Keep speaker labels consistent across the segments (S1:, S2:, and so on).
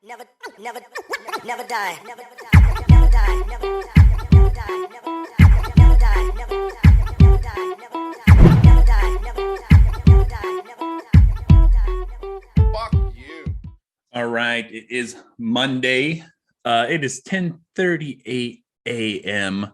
S1: Never, never, never die. Never die. Never die. Never die. Never die. Never die. Never die. Never die. Never die. Never die. Never die.
S2: Fuck you.
S3: All right, it is Monday. It is 10:38 a.m.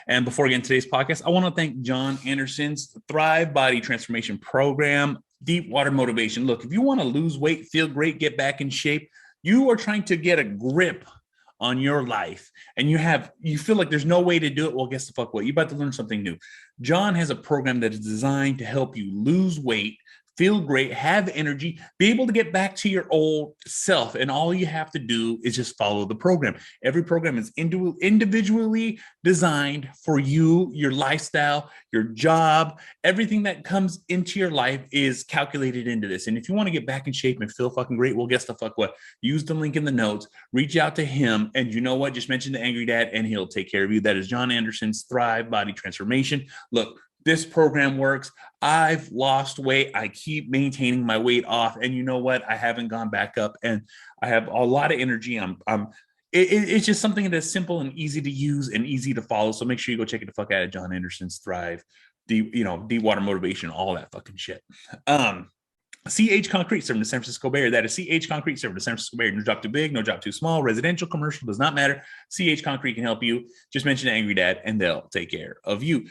S3: And before we get into today's podcast, I want to thank Jon Andersen's Thrive Body Transformation Program, Deep Water Motivation. Look, if you want to lose weight, feel great, get back in shape, you are trying to get a grip on your life and you feel like there's no way to do it, well, guess the fuck what? You're about to learn something new. Jon has a program that is designed to help you lose weight, feel great, have energy, be able to get back to your old self. And all you have to do is just follow the program. Every program is individually designed for you, your lifestyle, your job, everything that comes into your life is calculated into this. And if you want to get back in shape and feel fucking great, well, guess the fuck what? Use the link in the notes, reach out to him. And you know what? Just mention the Angry Dad and he'll take care of you. That is Jon Andersen's Thrive Body Transformation. Look, this program works. I've lost weight. I keep maintaining my weight off. And you know what? I haven't gone back up and I have a lot of energy. It's just something that's simple and easy to use and easy to follow. So make sure you go check it the fuck out of Jon Andersen's Thrive, Deep Water Motivation, all that fucking shit. CH Concrete serving the San Francisco Bay Area. That is CH Concrete serving the San Francisco Bay Area. No job too big, no job too small, residential, commercial, does not matter. CH Concrete can help you. Just mention Angry Dad and they'll take care of you.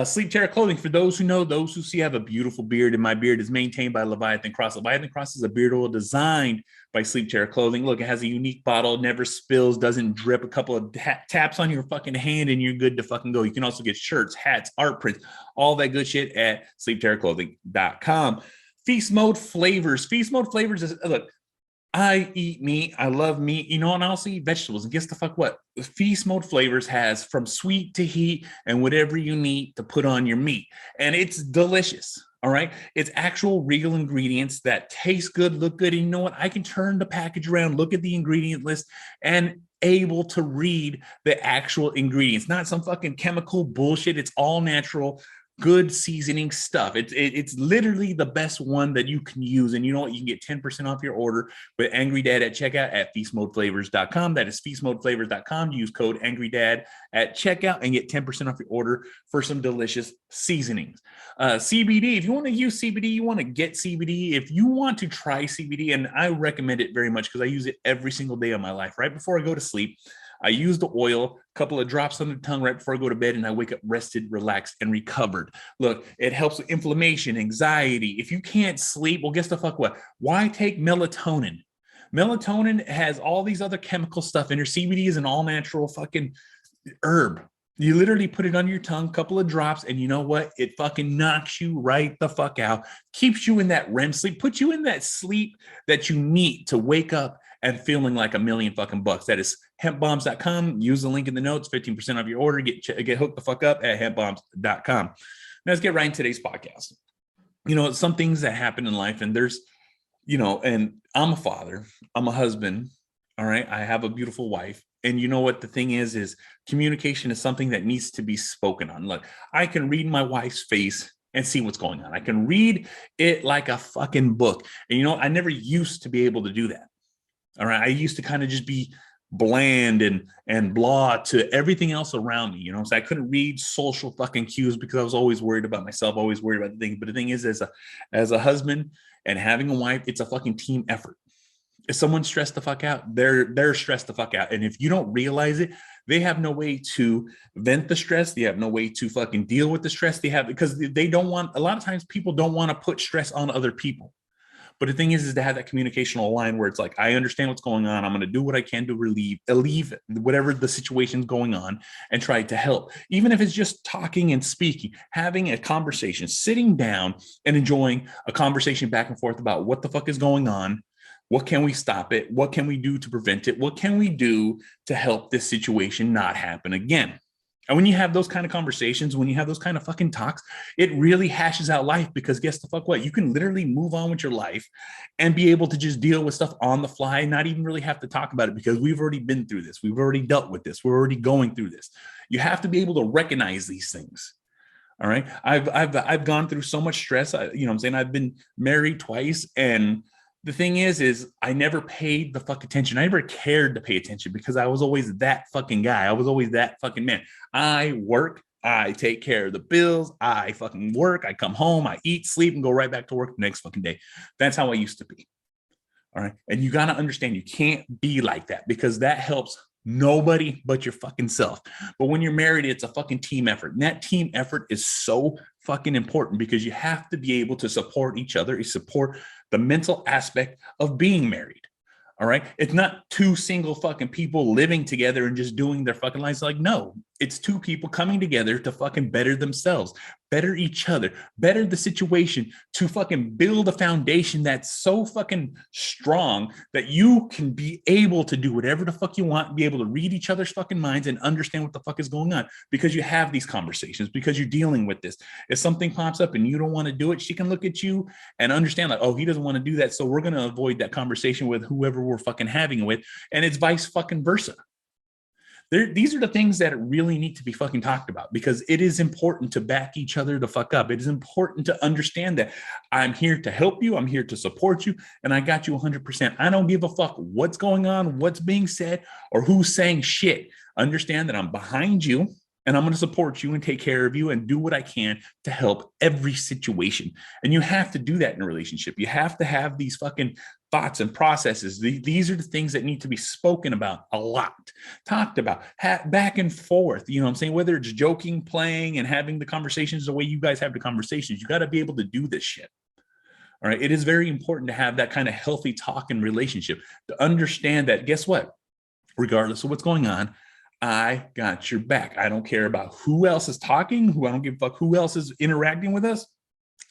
S3: Sleep Terror Clothing, for those who know, those who see, I have a beautiful beard, and my beard is maintained by Leviathan Cross. Leviathan Cross is a beard oil designed by Sleep Terror Clothing. Look, it has a unique bottle, never spills, doesn't drip. A couple of taps on your fucking hand and you're good to fucking go. You can also get shirts, hats, art prints, all that good shit at sleepterrorclothing.com. Feast Mode Flavors. Feast Mode Flavors is, look, I eat meat. I love meat, and I also eat vegetables. And guess the fuck what? Feast Mode Flavors has from sweet to heat and whatever you need to put on your meat. And it's delicious. All right. It's actual real ingredients that taste good, look good. And you know what? I can turn the package around, look at the ingredient list, and able to read the actual ingredients, not some fucking chemical bullshit. It's all natural, good seasoning stuff. It's literally the best one that you can use. And you know what? You can get 10% off your order with Angry Dad at checkout at feastmodeflavors.com. That is feastmodeflavors.com. Use code Angry Dad at checkout and get 10% off your order for some delicious seasonings. CBD, if you want to use CBD, you want to get CBD. If you want to try CBD, and I recommend it very much because I use it every single day of my life. Right before I go to sleep, I use the oil, a couple of drops on the tongue right before I go to bed, and I wake up rested, relaxed, and recovered. Look, it helps with inflammation, anxiety. If you can't sleep, well, guess the fuck what? Why take melatonin? Melatonin has all these other chemical stuff in your CBD is an all-natural fucking herb. You literally put it on your tongue, couple of drops, and you know what? It fucking knocks you right the fuck out, keeps you in that REM sleep, puts you in that sleep that you need to wake up and feeling like $1 million fucking bucks. That is hempbombs.com. Use the link in the notes, 15% off your order. Get hooked the fuck up at hempbombs.com. Now let's get right into today's podcast. Some things that happen in life, and there's, and I'm a father, I'm a husband. All right. I have a beautiful wife. And you know what the thing is communication is something that needs to be spoken on. Look, I can read my wife's face and see what's going on. I can read it like a fucking book. And I never used to be able to do that. All right. I used to kind of just be bland and blah to everything else around me. So I couldn't read social fucking cues because I was always worried about myself, always worried about the thing. But the thing is, as a husband and having a wife, it's a fucking team effort. If someone's stressed the fuck out, they're stressed the fuck out. And if you don't realize it, they have no way to vent the stress. They have no way to fucking deal with the stress because they don't want, a lot of times people don't want to put stress on other people. But the thing is to have that communicational line where it's like, I understand what's going on. I'm going to do what I can to alleviate whatever the situation's going on and try to help. Even if it's just talking and speaking, having a conversation, sitting down and enjoying a conversation back and forth about what the fuck is going on. What can we stop it? What can we do to prevent it? What can we do to help this situation not happen again? And when you have those kind of conversations, when you have those kind of fucking talks, it really hashes out life because guess the fuck what? You can literally move on with your life and be able to just deal with stuff on the fly and not even really have to talk about it because we've already been through this. We've already dealt with this. We're already going through this. You have to be able to recognize these things. All right. I've gone through so much stress. I've been married twice and the thing is I never paid the fuck attention. I never cared to pay attention because I was always that fucking guy. I was always that fucking man. I work, I take care of the bills, I fucking work, I come home, I eat, sleep, and go right back to work the next fucking day. That's how I used to be. All right. And you got to understand you can't be like that because that helps nobody but your fucking self. But when you're married, it's a fucking team effort. And that team effort is so fucking important because you have to be able to support each other. You support the mental aspect of being married. All right. It's not two single fucking people living together and just doing their fucking lives. Like, no, it's two people coming together to fucking better themselves, better each other, better the situation, to fucking build a foundation that's so fucking strong that you can be able to do whatever the fuck you want, be able to read each other's fucking minds and understand what the fuck is going on because you have these conversations, because you're dealing with this. If something pops up and you don't want to do it, she can look at you and understand like, oh, he doesn't want to do that. So we're going to avoid that conversation with whoever we're fucking having it with. And it's vice fucking versa. These are the things that really need to be fucking talked about because it is important to back each other the fuck up. It is important to understand that I'm here to help you. I'm here to support you. And I got you 100%. I don't give a fuck what's going on, what's being said, or who's saying shit. Understand that I'm behind you and I'm going to support you and take care of you and do what I can to help every situation. And you have to do that in a relationship. You have to have these fucking thoughts and processes. These are the things that need to be spoken about a lot, talked about, back and forth. You know what I'm saying? Whether it's joking, playing, and having the conversations the way you guys have the conversations, you got to be able to do this shit. All right. It is very important to have that kind of healthy talk and relationship to understand that, guess what? Regardless of what's going on, I got your back. I don't care about who else is talking, I don't give a fuck who else is interacting with us.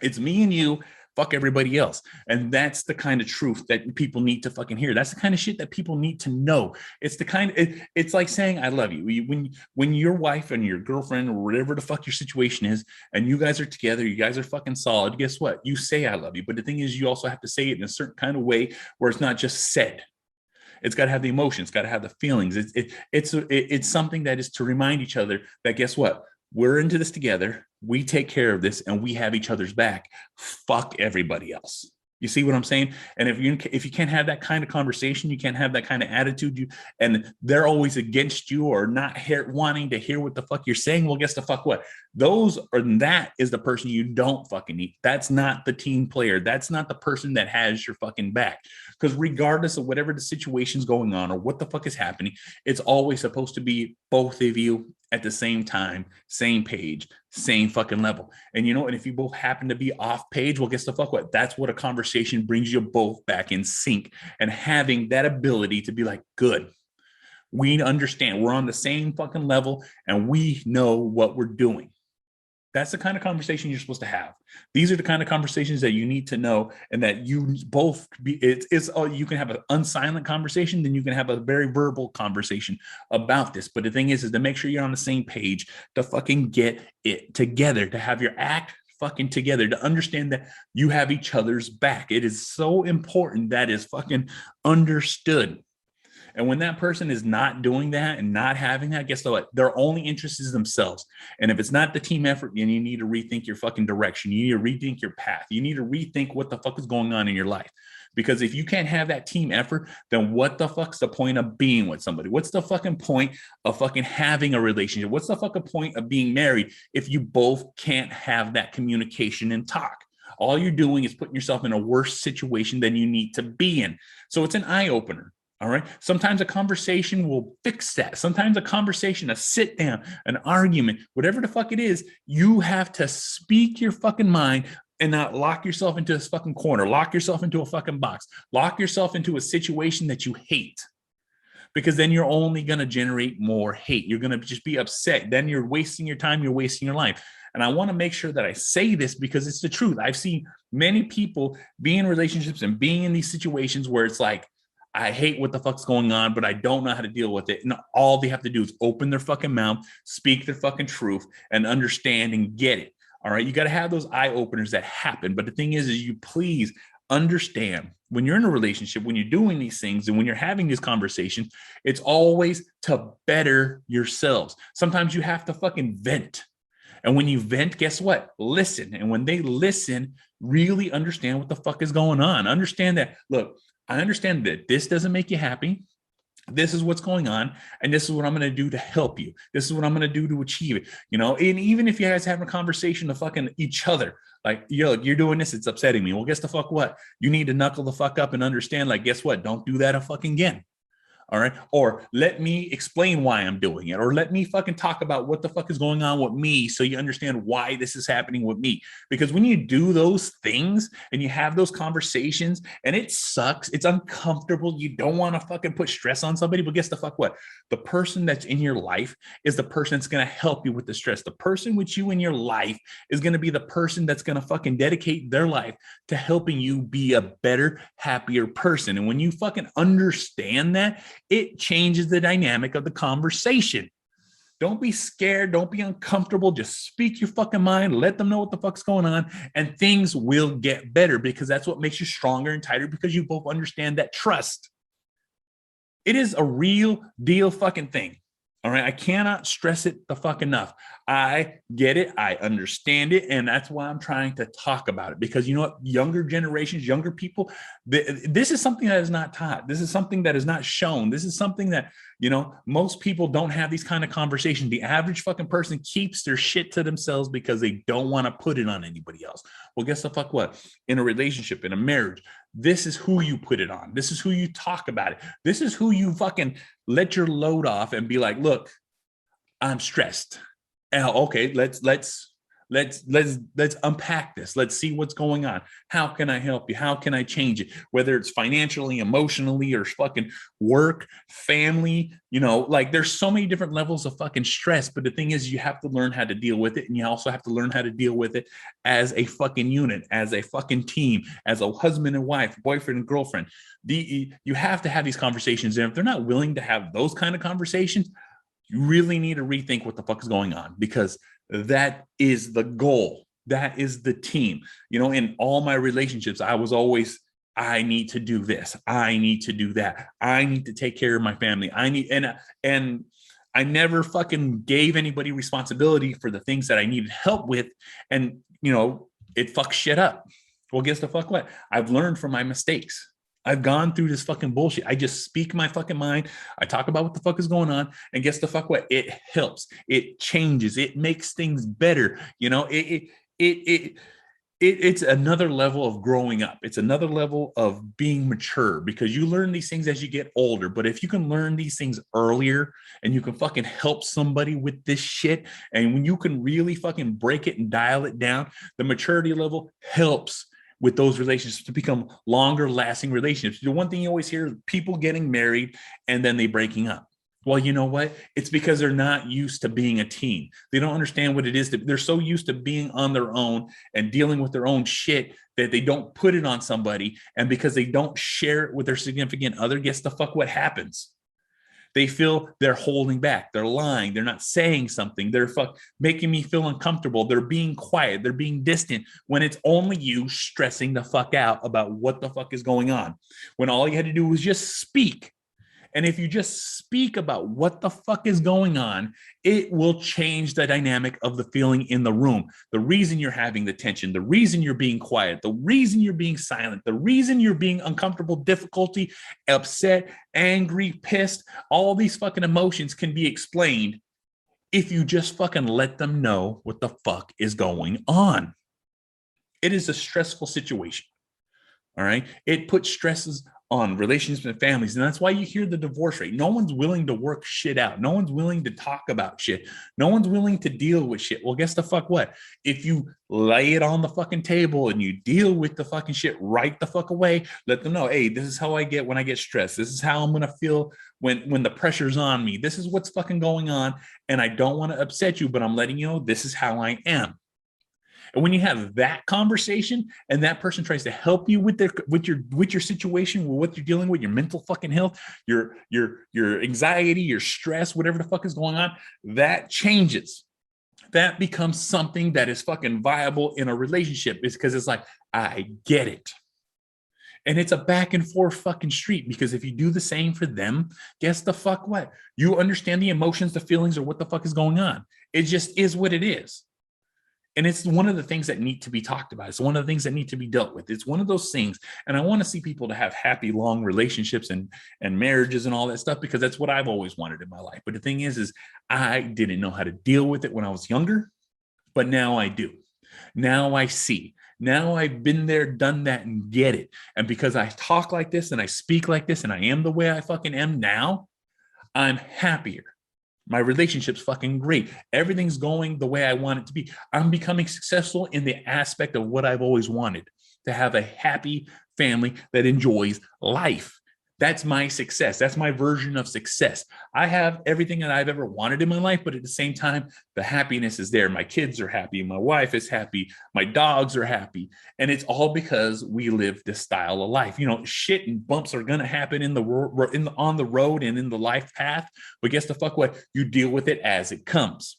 S3: It's me and you, fuck everybody else. And that's the kind of truth that people need to fucking hear. That's the kind of shit that people need to know. It's the kind it's like saying, I love you. When your wife and your girlfriend or whatever the fuck your situation is, and you guys are together, you guys are fucking solid. Guess what? You say, I love you. But the thing is, you also have to say it in a certain kind of way where it's not just said. It's got to have the emotion. It's got to have the feelings. It's something that is to remind each other that, guess what? We're into this together. We take care of this and we have each other's back. Fuck everybody else. You see what I'm saying? And if you can't have that kind of conversation, you can't have that kind of attitude, and they're always against you or not wanting to hear what the fuck you're saying, well, guess the fuck what? That is the person you don't fucking need. That's not the team player. That's not the person that has your fucking back. Because regardless of whatever the situation's going on or what the fuck is happening, it's always supposed to be both of you at the same time, same page, same fucking level. And you know, and if you both happen to be off page, well, guess the fuck what? That's what a conversation brings you both back in sync, and having that ability to be like, good, we understand, we're on the same fucking level and we know what we're doing. That's the kind of conversation you're supposed to have. These are the kind of conversations that you need to know, and that you both you can have an unsilent conversation, then you can have a very verbal conversation about this. But the thing is to make sure you're on the same page, to fucking get it together, to have your act fucking together, to understand that you have each other's back. It is so important that is fucking understood. And when that person is not doing that and not having that, guess what? Their only interest is themselves. And if it's not the team effort, then you need to rethink your fucking direction. You need to rethink your path. You need to rethink what the fuck is going on in your life. Because if you can't have that team effort, then what the fuck's the point of being with somebody? What's the fucking point of fucking having a relationship? What's the fucking point of being married if you both can't have that communication and talk? All you're doing is putting yourself in a worse situation than you need to be in. So it's an eye opener. All right. Sometimes a conversation will fix that. Sometimes a conversation, a sit down, an argument, whatever the fuck it is, you have to speak your fucking mind and not lock yourself into this fucking corner, lock yourself into a fucking box, lock yourself into a situation that you hate, because then you're only going to generate more hate. You're going to just be upset. Then you're wasting your time. You're wasting your life. And I want to make sure that I say this because it's the truth. I've seen many people be in relationships and being in these situations where it's like, I hate what the fuck's going on, but I don't know how to deal with it. And all they have to do is open their fucking mouth, speak their fucking truth, and understand and get it. All right. You got to have those eye openers that happen. But the thing is you please understand, when you're in a relationship, when you're doing these things and when you're having these conversations, it's always to better yourselves. Sometimes you have to fucking vent. And when you vent, guess what? Listen. And when they listen, Really understand what the fuck is going on. Understand that, look, I understand that this doesn't make you happy. This is what's going on, and this is what I'm going to do to help you. This is what I'm going to do to achieve it. You know, and even if you guys have a conversation of fucking each other, like, yo, you're doing this, it's upsetting me. Well, guess the fuck what? You need to knuckle the fuck up and understand, like, guess what? Don't do that a fucking again. All right. Or let me explain why I'm doing it. Or let me fucking talk about what the fuck is going on with me so you understand why this is happening with me. Because when you do those things and you have those conversations and it sucks, it's uncomfortable. You don't want to fucking put stress on somebody. But guess the fuck what? The person that's in your life is the person that's going to help you with the stress. The person with you in your life is going to be the person that's going to fucking dedicate their life to helping you be a better, happier person. And when you fucking understand that, it changes the dynamic of the conversation. Don't be scared. Don't be uncomfortable. Just speak your fucking mind. Let them know what the fuck's going on, and things will get better, because that's what makes you stronger and tighter, because you both understand that trust. It is a real deal fucking thing. All right. I cannot stress it the fuck enough. I get it. I understand it. And that's why I'm trying to talk about it, because you know what? Younger generations, younger people, this is something that is not taught. This is something that is not shown. This is something that, you know, most people don't have these kind of conversations. The average fucking person keeps their shit to themselves because they don't want to put it on anybody else. Well, guess the fuck what? In a relationship, in a marriage, this is who you put it on. This is who you talk about it. This is who you fucking let your load off and be like, look, I'm stressed. Okay, let's unpack this. Let's see what's going on. How can I help you? How can I change it? Whether it's financially, emotionally, or fucking work, family, you know, like there's so many different levels of fucking stress. But the thing is, you have to learn how to deal with it. And you also have to learn how to deal with it as a fucking unit, as a fucking team, as a husband and wife, boyfriend and girlfriend. You have to have these conversations. And if they're not willing to have those kind of conversations, you really need to rethink what the fuck is going on, because that is the goal. That is the team. You know, in all my relationships, I was always, I need to do this. I need to do that. I need to take care of my family. And I never fucking gave anybody responsibility for the things that I needed help with. And, you know, it fucks shit up. Well, guess the fuck what? I've learned from my mistakes. I've gone through this fucking bullshit. I just speak my fucking mind. I talk about what the fuck is going on, and guess the fuck what? It helps. It changes. It makes things better. You know, it's another level of growing up. It's another level of being mature, because you learn these things as you get older. But if you can learn these things earlier and you can fucking help somebody with this shit, and when you can really fucking break it and dial it down, the maturity level helps with those relationships to become longer lasting relationships. The one thing you always hear is people getting married and then they breaking up. Well, you know what? It's because they're not used to being a team. They don't understand what it is. They're so used to being on their own and dealing with their own shit that they don't put it on somebody. And because they don't share it with their significant other, guess the fuck what happens? They feel they're holding back. They're lying. They're not saying something. They're making me feel uncomfortable. They're being quiet. They're being distant, when it's only you stressing the fuck out about what the fuck is going on, when all you had to do was just speak. And if you just speak about what the fuck is going on, it will change the dynamic of the feeling in the room. The reason you're having the tension, the reason you're being quiet, the reason you're being silent, the reason you're being uncomfortable, difficulty, upset, angry, pissed, all these fucking emotions can be explained if you just fucking let them know what the fuck is going on. It is a stressful situation. All right. It puts stresses on relationships and families. And that's why you hear the divorce rate. No one's willing to work shit out. No one's willing to talk about shit. No one's willing to deal with shit. Well, guess the fuck what? If you lay it on the fucking table and you deal with the fucking shit right the fuck away, let them know, hey, this is how I get when I get stressed. This is how I'm going to feel when the pressure's on me. This is what's fucking going on. And I don't want to upset you, but I'm letting you know this is how I am. And when you have that conversation and that person tries to help you with your situation, with what you're dealing with, your mental fucking health, your anxiety, your stress, whatever the fuck is going on, that changes. That becomes something that is fucking viable in a relationship, is because it's like, I get it. And it's a back and forth fucking street, because if you do the same for them, guess the fuck what? You understand the emotions, the feelings, or what the fuck is going on. It just is what it is. And it's one of the things that need to be talked about. It's one of the things that need to be dealt with. It's one of those things. And I want to see people to have happy, long relationships and marriages and all that stuff, because that's what I've always wanted in my life. But the thing is I didn't know how to deal with it when I was younger, but now I do. Now I see. Now I've been there, done that, and get it. And because I talk like this and I speak like this and I am the way I fucking am now, I'm happier. My relationship's fucking great. Everything's going the way I want it to be. I'm becoming successful in the aspect of what I've always wanted, to have a happy family that enjoys life. That's my success. That's my version of success. I have everything that I've ever wanted in my life, but at the same time, the happiness is there. My kids are happy. My wife is happy. My dogs are happy. And it's all because we live this style of life. Shit and bumps are going to happen on the road and in the life path. But guess the fuck what? You deal with it as it comes.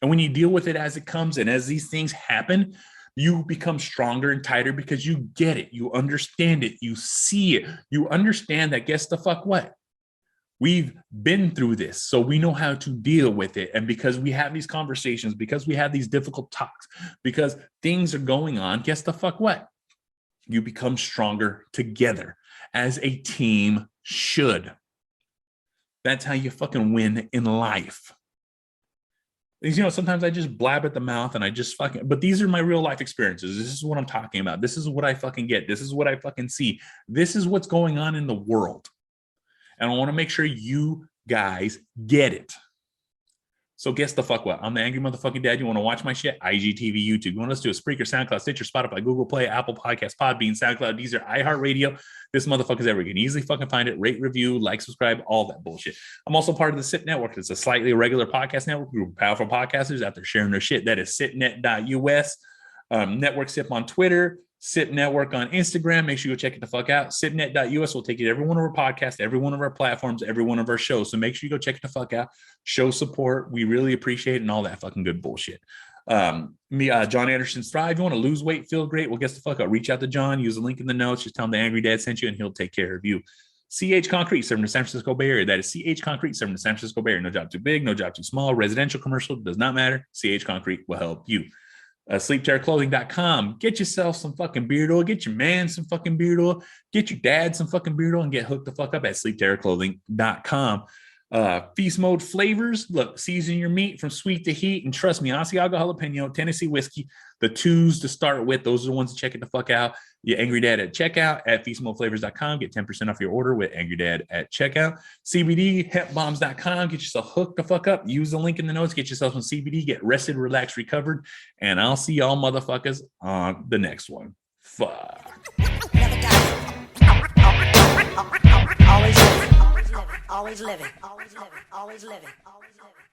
S3: And when you deal with it as it comes, and as these things happen, you become stronger and tighter because you get it. You understand it. You see it. You understand that, guess the fuck what? We've been through this, so we know how to deal with it. And because we have these conversations, because we have these difficult talks, because things are going on, guess the fuck what? You become stronger together, as a team should. That's how you fucking win in life. Sometimes I just blab at the mouth and I just but these are my real life experiences. This is what I'm talking about. This is what I fucking get. This is what I fucking see. This is what's going on in the world. And I want to make sure you guys get it. So guess the fuck what? I'm the angry motherfucking dad. You want to watch my shit? IGTV, YouTube. You want us to do a Spreaker, SoundCloud, Stitcher, Spotify, Google Play, Apple Podcasts, Podbean, SoundCloud, Deezer, iHeartRadio. This motherfucker's ever. You can easily fucking find it. Rate, review, like, subscribe, all that bullshit. I'm also part of the SIP Network. It's a slightly irregular podcast network group of powerful podcasters out there sharing their shit. That is sipnet.us. Network SIP on Twitter. SIP Network on Instagram. Make sure you go check it the fuck out. Sipnet.us will take you to every one of our podcasts, every one of our platforms, every one of our shows. So make sure you go check it the fuck out. Show support. We really appreciate it, and all that fucking good bullshit. Jon Andersen's Thrive. You want to lose weight, feel great? Well, guess the fuck out. Reach out to John. Use the link in the notes. Just tell him the Angry Dad sent you, and he'll take care of you. CH Concrete, serving the San Francisco Bay Area. That is CH Concrete, serving the San Francisco Bay Area. No job too big, no job too small. Residential, commercial, does not matter. CH Concrete will help you. sleepterrorclothing.com. Get yourself some fucking beard oil. Get your man some fucking beard oil. Get your dad some fucking beard oil, and get hooked the fuck up at sleepterrorclothing.com. Feast Mode Flavors. Look, season your meat from sweet to heat. And trust me, Asiago jalapeno, Tennessee whiskey, the twos to start with. Those are the ones to check it the fuck out. Your Angry Dad at checkout at feastmodeflavors.com. Get 10% off your order with Angry Dad at checkout. CBD, hempbombs.com. Get yourself hooked the fuck up. Use the link in the notes. Get yourself some CBD. Get rested, relaxed, recovered. And I'll see y'all motherfuckers on the next one. Fuck.
S1: Never die. Always living. Always living. Always living. Always living. Always living. Always living.